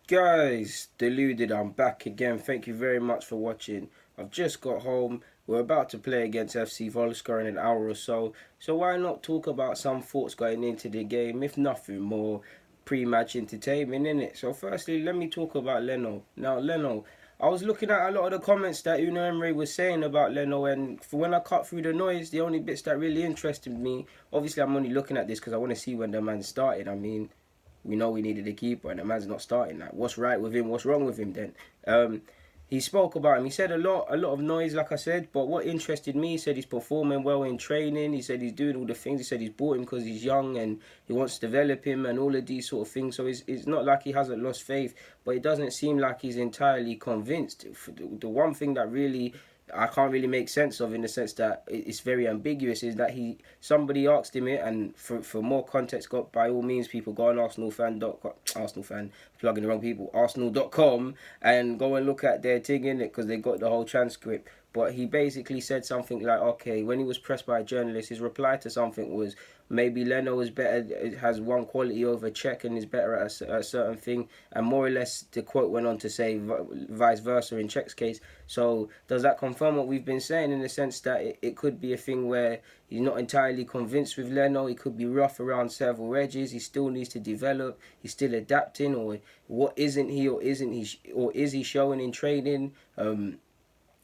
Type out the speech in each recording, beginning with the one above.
Guys, deluded, I'm back again. Thank you very much for watching. I've just got home. We're about to play against FC Vorskla in an hour or so. So why not talk about some thoughts going into the game, if nothing more, pre-match entertainment, innit? So firstly, let me talk about Leno. Now, Leno, I was looking at a lot of the comments that Uno Emery was saying about Leno, and for when I cut through the noise, the only bits that really interested me, obviously I'm only looking at this because I want to see when the man started. I mean, we know we needed a keeper and the man's not starting that. What's right with him? What's wrong with him then? He spoke about him. He said a lot of noise, like I said. But what interested me, he said he's performing well in training. He said he's doing all the things. He said he's bought him because he's young and he wants to develop him and all of these sort of things. So it's not like he hasn't lost faith, but it doesn't seem like he's entirely convinced. The one thing that really I can't really make sense of, in the sense that it's very ambiguous, is that somebody asked him it, and for more context, got by all means, people go on Arsenal fan, plugging the wrong people, Arsenal.com, and go and look at their thing in it because they got the whole transcript. But he basically said something like, okay, when he was pressed by a journalist, his reply to something was, maybe Leno is better, has one quality over Czech and is better at a certain thing, and more or less the quote went on to say vice versa in Czech's case. So does that confirm what we've been saying, in the sense that it could be a thing where he's not entirely convinced with Leno? He could be rough around several edges. He still needs to develop. He's still adapting, or what isn't he, or isn't he, or is he showing in training?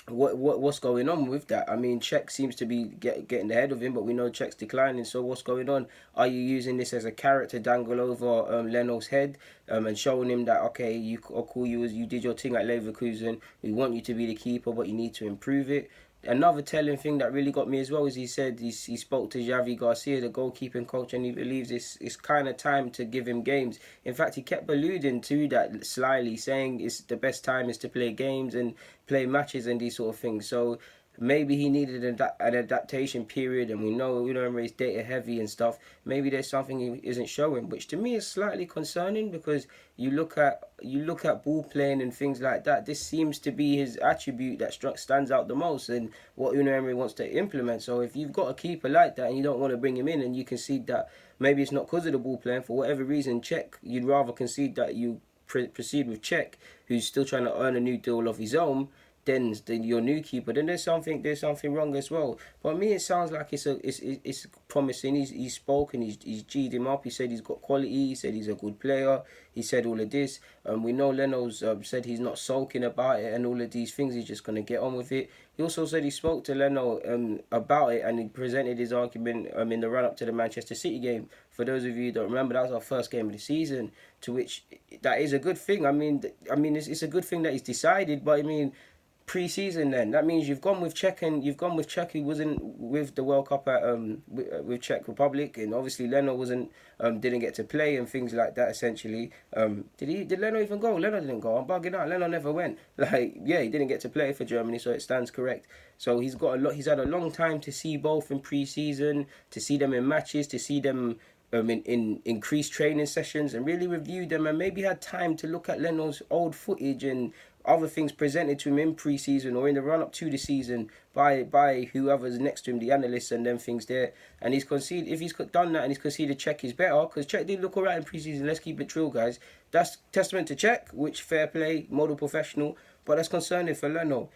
What's going on with that? I mean, Czech seems to be getting ahead of him, but we know Czech's declining. So what's going on? Are you using this as a carrot to dangle over Leno's head, and showing him that, okay, I'll call you as you did your thing at Leverkusen. We want you to be the keeper, but you need to improve it. Another telling thing that really got me as well is he said he spoke to Javi Garcia, the goalkeeping coach, and he believes it's kind of time to give him games. In fact, he kept alluding to that slyly, saying it's the best time is to play games and play matches and these sort of things. So maybe he needed an adaptation period, and we know Emery's data heavy and stuff. Maybe there's something he isn't showing, which to me is slightly concerning, because you look at ball playing and things like that. This seems to be his attribute that stands out the most, and what Unai Emery wants to implement. So if you've got a keeper like that and you don't want to bring him in, and you concede that maybe it's not because of the ball playing, for whatever reason, Czech, you'd rather concede that you proceed with Czech, who's still trying to earn a new deal of his own, then your new keeper, then there's something wrong as well. But me, it sounds like it's promising. He spoke and he's G'd him up. He said he's got quality. He said he's a good player. He said all of this. We know Leno's said he's not sulking about it and all of these things. He's just gonna get on with it. He also said he spoke to Leno about it, and he presented his argument in the run up to the Manchester City game. For those of you who don't remember, that was our first game of the season. To which that is a good thing. I mean, it's a good thing that he's decided. But I mean, pre-season, then that means you've gone with Czech, and you've gone with Czech, who wasn't with the World Cup at with Czech Republic, and obviously Leno wasn't didn't get to play and things like that. Essentially, did Leno even go? Leno didn't go. I'm bugging out. Leno never went. Like, yeah, he didn't get to play for Germany, so it stands correct. So he's got a lot. He's had a long time to see both in pre-season, to see them in matches, to see them in increased training sessions, and really review them, and maybe had time to look at Leno's old footage and other things presented to him in pre-season or in the run-up to the season by whoever's next to him, the analysts and them things there. And he's conceded, if he's done that and he's conceded Czech is better, because Czech did look alright in pre-season, let's keep it true, guys. That's testament to Czech, which fair play, model professional, but that's concerning for Leno.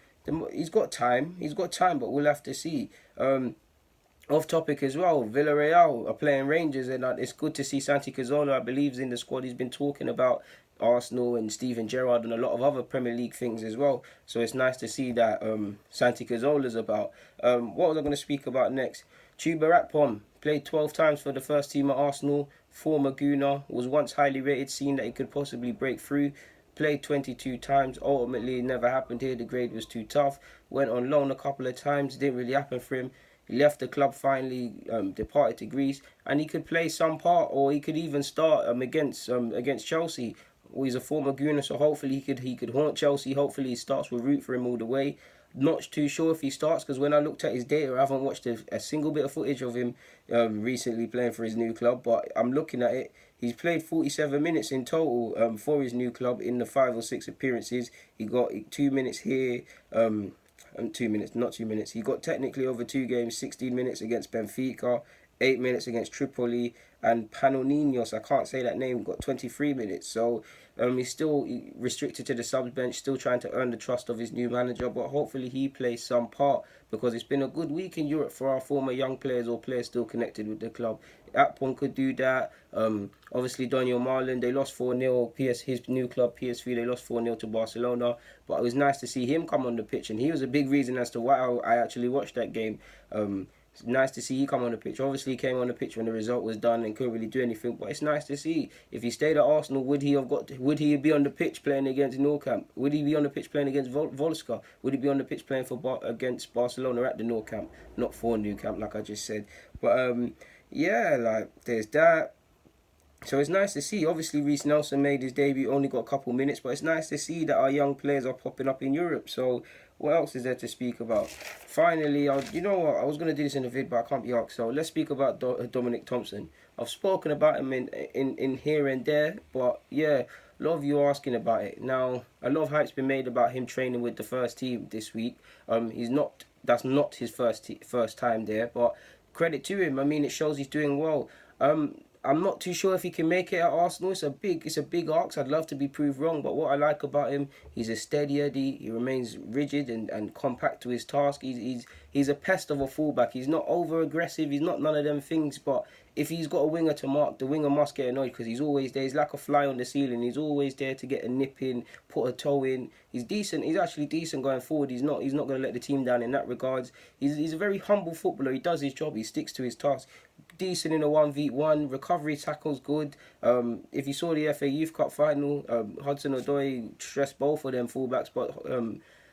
He's got time, but we'll have to see. Off topic as well, Villarreal are playing Rangers, and it's good to see Santi Cazorla, I believe, is in the squad. He's been talking about Arsenal and Steven Gerrard and a lot of other Premier League things as well. So it's nice to see that Santi Cazorla's about. What was I going to speak about next? Chuba Akpom played 12 times for the first team at Arsenal. Former Gooner, was once highly rated, seen that he could possibly break through. Played 22 times, ultimately it never happened here. The grade was too tough. Went on loan a couple of times, didn't really happen for him. He left the club finally, departed to Greece, and he could play some part, or he could even start against Chelsea. Well, he's a former Gooner, so hopefully he could haunt Chelsea. Hopefully he starts. We'll root for him all the way. Not too sure if he starts, because when I looked at his data, I haven't watched a single bit of footage of him recently playing for his new club. But I'm looking at it. He's played 47 minutes in total for his new club in the 5 or 6 appearances. He got 2 minutes here. 2 minutes, not 2 minutes. He got technically over 2 games, 16 minutes against Benfica, 8 minutes against Tripoli, and Panoninos, I can't say that name, got 23 minutes. So he's still restricted to the subs bench, still trying to earn the trust of his new manager, but hopefully he plays some part, because it's been a good week in Europe for our former young players or players still connected with the club. Akpom could do that. Obviously, Daniel Marlon, they lost 4-0. His new club, PSV, they lost 4-0 to Barcelona. But it was nice to see him come on the pitch, and he was a big reason as to why I actually watched that game. It's nice to see he come on the pitch. Obviously, he came on the pitch when the result was done and couldn't really do anything. But it's nice to see. If he stayed at Arsenal, would Would he be on the pitch playing against Nou Camp? Would he be on the pitch playing against Vorskla? Would he be on the pitch playing against Barcelona at the Nou Camp, not for Nou Camp, like I just said? But yeah, like there's that. So it's nice to see. Obviously, Reece Nelson made his debut, only got a couple minutes, but it's nice to see that our young players are popping up in Europe. So what else is there to speak about? Finally, you know what? I was going to do this in a vid, but I can't be asked. So let's speak about Dominic Thompson. I've spoken about him in here and there, but yeah, a lot of you are asking about it. Now, a lot of hype's been made about him training with the first team this week. That's not his first time there, but credit to him. I mean, it shows he's doing well. I'm not too sure if he can make it at Arsenal. It's a big ask. I'd love to be proved wrong, but what I like about him, he's a steady Eddie. He remains rigid and compact to his task. He's a pest of a fullback. He's not over aggressive. He's not none of them things. But if he's got a winger to mark, the winger must get annoyed, because he's always there. He's like a fly on the ceiling. He's always there to get a nip in, put a toe in. He's decent. He's actually decent going forward. He's not going to let the team down in that regards. He's a very humble footballer. He does his job. He sticks to his task. Decent in a 1v1, recovery tackles good. If you saw the FA Youth Cup final, Hudson-Odoi stressed both of them fullbacks, but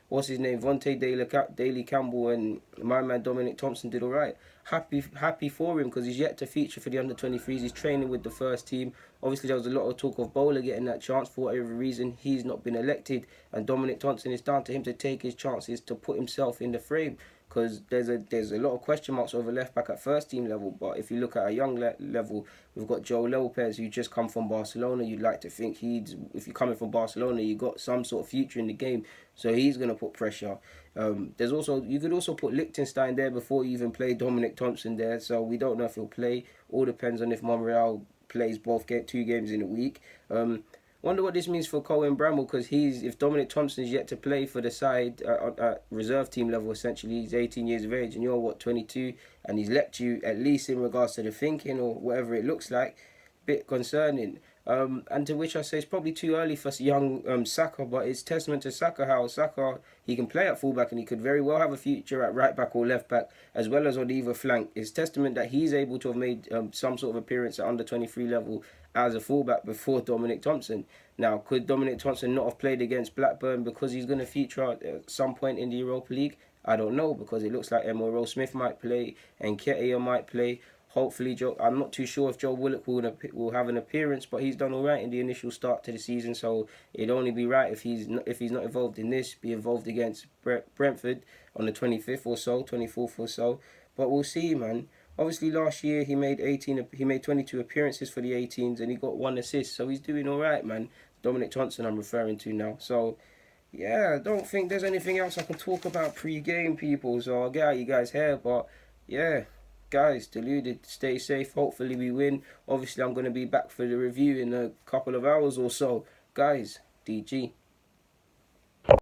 what's his name, Vontae Daly Campbell and my man Dominic Thompson did alright. Happy for him, because he's yet to feature for the under-23s. He's training with the first team. Obviously, there was a lot of talk of Bowler getting that chance. For whatever reason, he's not been elected, and Dominic Thompson, it's down to him to take his chances, to put himself in the frame, because there's a lot of question marks over left back at first team level. But if you look at a young level, we've got Joe Lopez, who just come from Barcelona. You'd like to think if you're coming from Barcelona, you got some sort of future in the game, so he's going to put pressure. You could also put Liechtenstein there before you even play Dominic Thompson there, so we don't know if he'll play. All depends on if Monreal plays both 2 games in a week. Wonder what this means for Cohen Bramall, because if Dominic Thompson is yet to play for the side at reserve team level, essentially, he's 18 years of age, and you're 22, and he's left you, at least in regards to the thinking or whatever it looks like, bit concerning. And to which I say it's probably too early for young Saka, but it's testament to Saka how Saka, he can play at fullback, and he could very well have a future at right back or left back, as well as on either flank. It's testament that he's able to have made some sort of appearance at under 23 level as a fullback before Dominic Thompson. Now, could Dominic Thompson not have played against Blackburn because he's going to feature at some point in the Europa League? I don't know, because it looks like Emil Smith might play and Nketiah might play. Hopefully, I'm not too sure if Joe Willock will have an appearance, but he's done all right in the initial start to the season, so it'd only be right if he's not involved in this, be involved against Brentford on the 25th or so, 24th or so. But we'll see, man. Obviously, last year he made 22 appearances for the 18s, and he got 1 assist, so he's doing all right, man. Dominic Thompson, I'm referring to now. So yeah, I don't think there's anything else I can talk about pre-game, people. So I'll get out you guys' hair, but yeah. Guys, deluded, stay safe, hopefully we win. Obviously I'm going to be back for the review in a couple of hours or so. Guys, DG.